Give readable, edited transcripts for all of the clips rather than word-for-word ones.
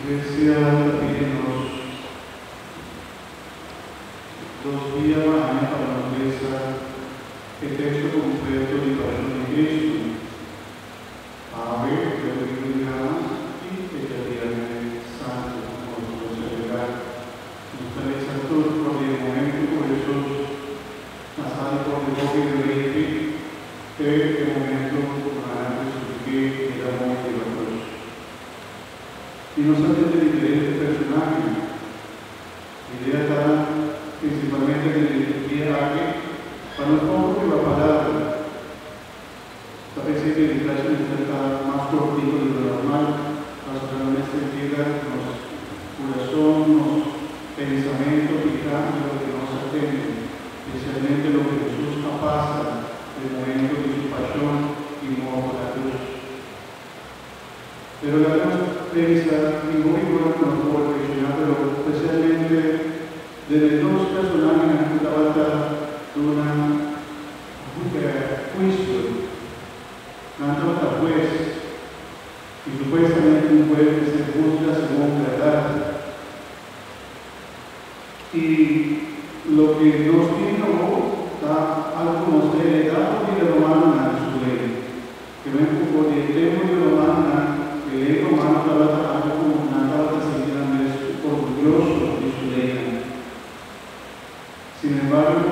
Iglesia, pídenos 2 días más para la mesa el texto completo de Pasión de Cristo. A ver, que lo digamos y que el Viernes Santo, como lo celebrar. Nos parece todo por el momento, por eso, pasado por el bosque de Leite, que el momento para resurgir el amor de la cruz. Y no solamente de diferentes personajes, la idea está principalmente en el liturgia para un poco que la palabra. Parece que el caso está más cortito de lo normal, para realmente entregar los corazones, los pensamientos y cambios que nos atenden, especialmente lo que Jesús pasa del momento de su pasión y muerte a la cruz. Pero la gran prensa, y muy bueno que nos puedo reflexionar, pero especialmente desde 2 personajes que estaban de un juicio, tanto hasta juez, y supuestamente un juez que se juzga según verdad. Y lo que nos tiene da algo nos delegado y de romano en su ley, que ven por el tema de romano, que ley romano estaba algo como una tabla de orgulloso de su ley. Sin embargo,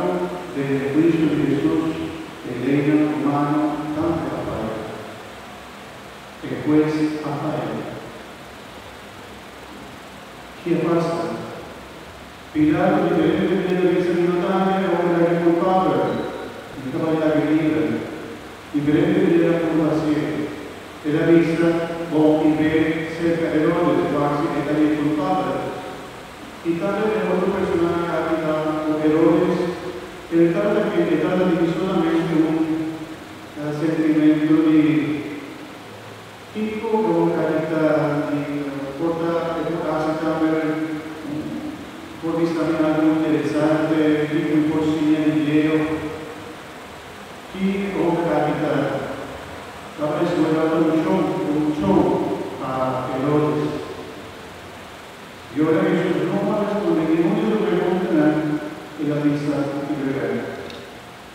desde el juicio de Jesús, el ley romano cambia la palabra. El juez aparece. ¿Qué pasa? Pilato diferente de dice Notame o la culpable, estaba la venida, diferente de la culpación. Era vista o y ve cerca de Herodes, que era el culpable. Y tal vez el otro personaje habita con Herodes, el tal que trata de solamente un sentimiento de tipo o caridad, y porta hace también por examinar algo interesante, y muy por sí en video, y o caridad. Tal vez fuera un show a Herodes. Y ahora Jesús no va a responder ningún de los preguntas en la misa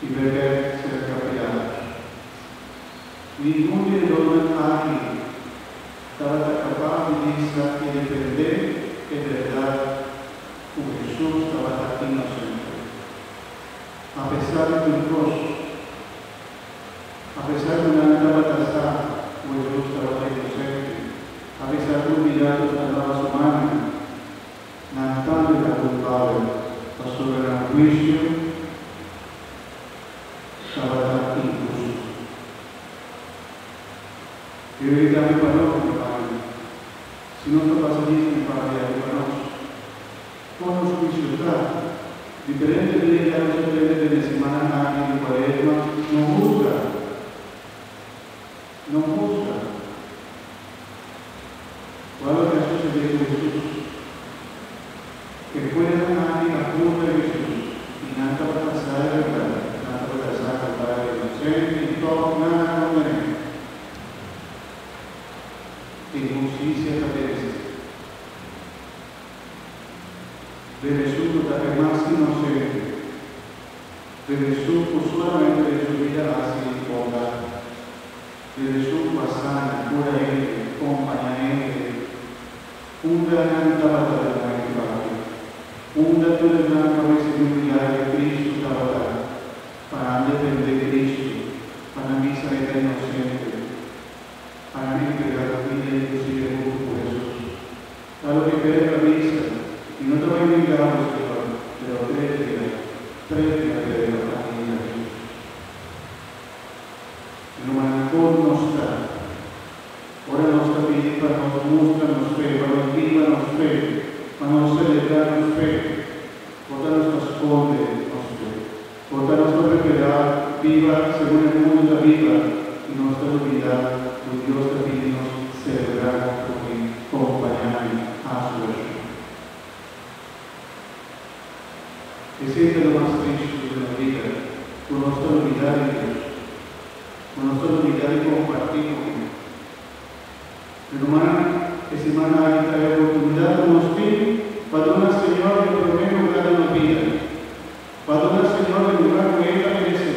y beber cerca de ella. Ningún de los aquí estaba capaz de misa y defender que de verdad Jesús estaba inocente. A pesar de su cruz, a pesar de una batalla, Jesús estaba inocente. A pesar de un mirado estaba su mano. Natale la culpable, pasó el gran juicio, estaba injusto. Y ahorita me paró con mi padre. Si no te pasa bien, mi padre, con los juicios, diferente de ella, no se puede de semana a de cuaresma, no juzga. No juzga. ¿Cuál es lo que sucede con Jesús? Que puede ganar la culpa de Jesús y nada va a pasar de verdad, nada va a pasar al Padre inocente y todo, nada no viene. Injusticia cabeza. De Jesús también más inocente. De Jesús solamente de su vida hace bondad. De Jesús sana, cura él, acompaña él. Una gran batalla de Padre. Un dato de la cabeza de unidad de Cristo estaba para depender de Cristo, para misa de la inocente, para entregar la vida inclusive por Jesús. A lo que quede la misa, y no te voy a invitar, Señor, pero 3 días de la familia de Jesús. El humanidad no está. Ahora nos está pidiendo para nos mostrarnos fe, para nos vivarnos fe. Para nos celebrarnos fe, por nuestras condes, por nuestra propiedad viva según el mundo de la vida y nuestra unidad, pues Dios te pide nos celebrar porque acompañar a su oración. Ese es lo más triste de la vida, con nuestra unidad en Dios, con nuestra unidad y compartir con Él. Pero semana che si manda anche l'opportunità di uno spirito, Padrona Signore, per me non dà vita. Padrona Signore, non dà quella che sei.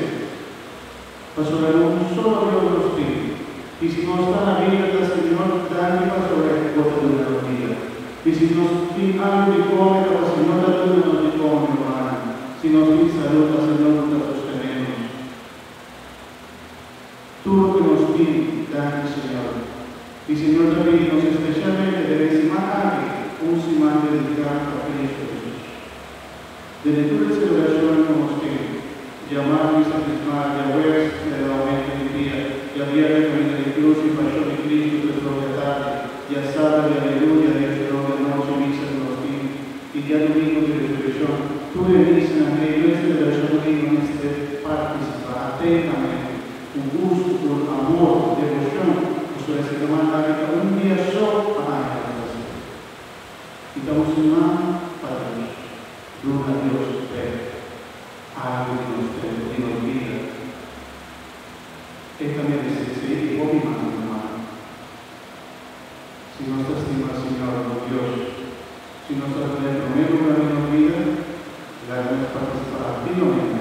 Pastor, un solo Dio dello spirito. E se non sta la vita del Signore, danni pastore, porta della vita. E se non ti hanno di come, il Signore da dove non ti come, se non ti saluta, se non ti sostenere. Tu che non spirito, danni Signore. Il Signore Davide nos especialmente deve semana un semana dedicado a Cristo Jesús. Desde tu celebración como Espíritu, llamar y satisfar, ya ves el aumento de día, ya viene con el cruz y pasión de Cristo de propiedad, ya sabe de aleluya, de gloria, noche, misa de los días, y ya domingo de resurrección. Tú venís en aquella celebración domingo en este participar atentamente, con gusto, con amor, devoción. Sulle domande un día solo para la relación. Y estamos en mano para Dios. Gloria a Dios, algo que nos vida. Esta me dice, sí, mi mano, hermano. Si no estás estima, Señor, Dios, si no estás en el primer lugar de la vida, la debemos participar activamente